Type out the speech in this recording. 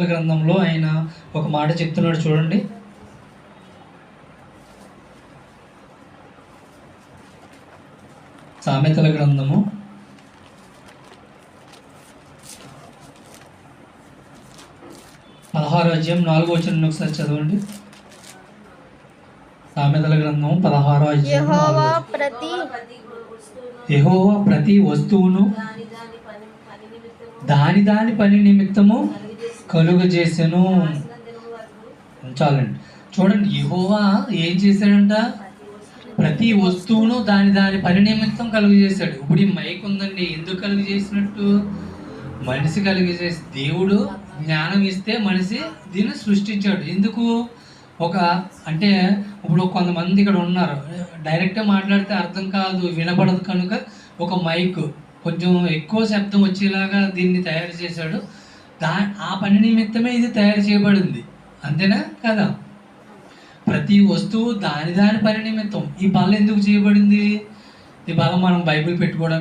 గ్రంథంలో ఆయన ఒక మాట చెప్తున్నాడు చూడండి. సామెతల గ్రంథము 16వ అధ్యాయం 4వ వచనం ఒకసారి చదవండి. సామెతల గ్రంథం 16వ అధ్యాయం యెహోవా ప్రతి వస్తువును దాని పని నిమిత్తము కలుగజేసెను. చాలండి. చూడండి, యెహోవా ఏం చేశాడంట? ప్రతి వస్తువును దాని పని నిమిత్తం కలుగజేశాడు. ఇప్పుడు ఈ మైక్ ఉందండి, ఎందుకు కలుగజేసినట్టు? మనిషి కలుగజేసి దేవుడు జ్ఞానం ఇస్తే మనిషి దీన్ని సృష్టించాడు. ఎందుకు? అంటే ఇప్పుడు కొంతమంది ఇక్కడ ఉన్నారు, డైరెక్ట్గా మాట్లాడితే అర్థం కాదు, వినపడదు, కనుక ఒక మైక్ కొంచెం ఎక్కువ శబ్దం వచ్చేలాగా దీన్ని తయారు చేశాడు. ఆ పని నిమిత్తమే ఇది తయారు చేయబడింది. అంతేనా కదా? ప్రతి వస్తువు దాని పని నిమిత్తం. ఈ బల్ల ఎందుకు చేయబడింది? ఈ బల్ల మనం బైబిల్ పెట్టుకోవడానికి